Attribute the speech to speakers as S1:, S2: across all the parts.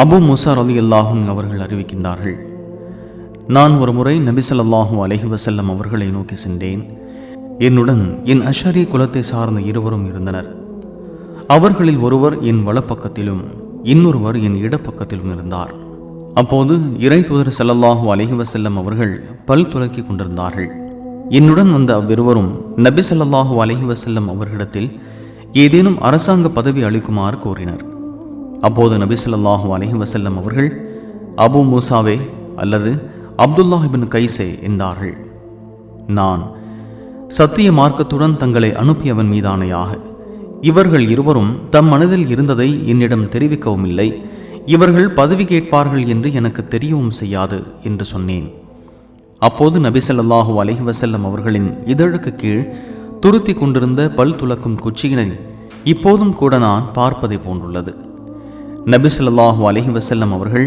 S1: அபு மூசா ரலியல்லாஹு அன்ஹு அவர்கள் அறிவிக்கின்றார்கள், நான் ஒரு முறை நபி ஸல்லல்லாஹு அலைஹி வஸல்லம் அவர்களை நோக்கி சென்றேன். என்னுடன் என் அஷரி குலத்தை சார்ந்த இருவரும் இருந்தனர். அவர்களில் ஒருவர் என் வலப்பக்கத்திலும் இன்னொருவர் என் இடப்பக்கத்திலும் இருந்தார். அப்போது இறை தூதர் ஸல்லல்லாஹு அலைஹி வஸல்லம் அவர்கள் பல் துலக்கி கொண்டிருந்தார்கள். என்னுடன் வந்த அவ்விருவரும் நபி ஸல்லல்லாஹு அலைஹி வஸல்லம் அவர்களிடத்தில் ஏதேனும் அரசாங்க பதவி அளிக்குமாறு கோரினர். அப்போது நபி ஸல்லல்லாஹு அலைஹி வஸல்லம் அவர்கள், அபு மூசாவே அல்லது அப்துல்லாஹ் இப்னு கைஸே என்றார்கள். நான், சத்திய மார்க்கத்துடன் தங்களை அனுப்பியவன் மீதானையாக, இவர்கள் இருவரும் தம் மனதில் இருந்ததை என்னிடம் தெரிவிக்கவும் இல்லை, இவர்கள் பதவி கேட்பார்கள் என்று எனக்கு தெரியவும் செய்யாது என்று சொன்னேன். அப்போது நபி ஸல்லல்லாஹு அலைஹி வஸல்லம் அவர்களின் இதழுக்கு கீழ் துருத்தி கொண்டிருந்த பல் துலக்கும் குச்சியினை இப்போதும் கூட நான் பார்ப்பதை போன்றுள்ளது. நபி ஸல்லல்லாஹு அலைஹி வஸல்லம் அவர்கள்,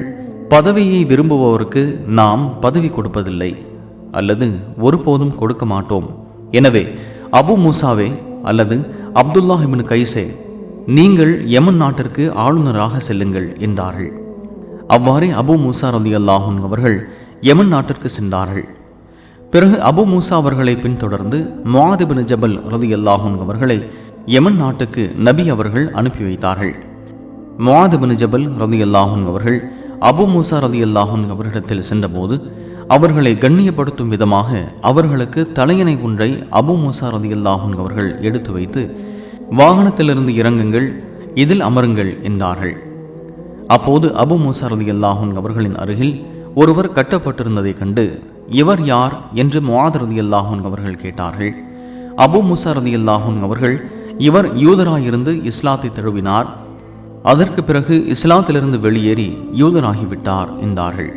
S1: பதவியை விரும்புபவருக்கு நாம் பதவி கொடுப்பதில்லை அல்லது ஒருபோதும் கொடுக்க மாட்டோம். எனவே அபு மூசாவே அல்லது அப்துல்லாஹ் இப்னு கைஸே, நீங்கள் யமன் நாட்டிற்கு ஆளுநராக செல்லுங்கள் என்றார்கள். அவ்வாறே அபு மூசா ரலியல்லாஹு அன்ஹு அவர்கள் யமன் நாட்டிற்கு சென்றார்கள். பிறகு அபு மூசா அவர்களை பின்தொடர்ந்து முஆத் இப்னு ஜபல் ரலியல்லாஹு அன்ஹு அவர்களை யமன் நாட்டுக்கு நபி அவர்கள் அனுப்பி வைத்தார்கள். முஆத் இப்னு ஜபல் ரலியல்லாஹு அன்ஹு அவர்கள் அபு மூசா ரலியல்லாஹு அன்ஹு அவர்களிடத்தில் சென்றபோது அவர்களை கண்ணியப்படுத்தும் விதமாக அவர்களுக்கு தலையணை ஒன்றை அபு மூசா ரலியல்லாஹு அன்ஹு அவர்கள் எடுத்து வைத்து, வாகனத்திலிருந்து இறங்குங்கள், இதில் அமருங்கள் என்றார்கள். அப்போது அபு மூசா ரலியல்லாஹு அன்ஹு அவர்களின் அருகில் ஒருவர் கட்டப்பட்டிருந்ததை கண்டு, இவர் யார் என்று முஆத் ரலியல்லாஹு அன்ஹு அவர்கள் கேட்டார்கள். அபு மூசா ரலியல்லாஹு அன்ஹு அவர்கள், இவர் யூதராயிருந்து இஸ்லாத்தை தழுவினார், அதற்கு பிறகு இஸ்லாத்திலிருந்து வெளியேறி யூதராகிவிட்டார் என்றார்கள்.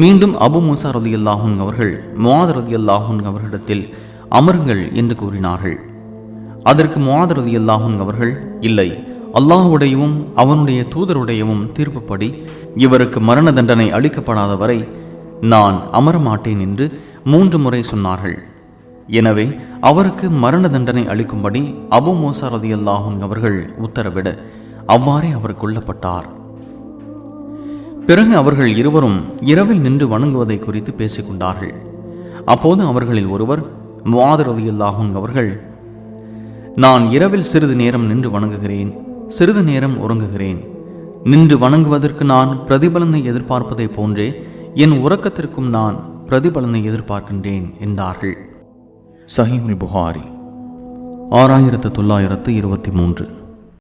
S1: மீண்டும் அபு மூசா ரலியல்லாஹு அன்ஹு அவர்கள் முஆத் ரலியல்லாஹு அன்ஹு அவர்களிடத்தில் அமருங்கள் என்று கூறினார்கள். அதற்கு முஆத் ரலியல்லாஹு அன்ஹு அவர்கள், இல்லை, அல்லாஹ்வுடையவும் அவனுடைய தூதருடையவும் தீர்ப்புப்படி இவருக்கு மரண தண்டனை அளிக்கப்படாத வரை நான் அமரமாட்டேன் என்று 3 முறை சொன்னார்கள். எனவே அவருக்கு மரண தண்டனை அளிக்கும்படி அபு மூசா ரலியல்லாஹு அன்ஹு அவர்கள் உத்தரவிட அவ்வாறே அவர் கொல்லப்பட்டார். பிறகு அவர்கள் இருவரும் இரவில் நின்று வணங்குவதை குறித்து பேசிக்கொண்டார்கள். அப்போது அவர்களில் ஒருவர், முஆத் ரலியல்லாஹு அன்ஹு அவர்கள், நான் இரவில் சிறிது நேரம் நின்று வணங்குகிறேன், சிறிது நேரம் உறங்குகிறேன். நின்று வணங்குவதற்கு நான் பிரதிபலனை எதிர்பார்ப்பதை போன்றே என் உறக்கத்திற்கும் நான் பிரதிபலனை எதிர்பார்க்கின்றேன் என்றார்கள். சஹீஹுல் புகாரி 6923.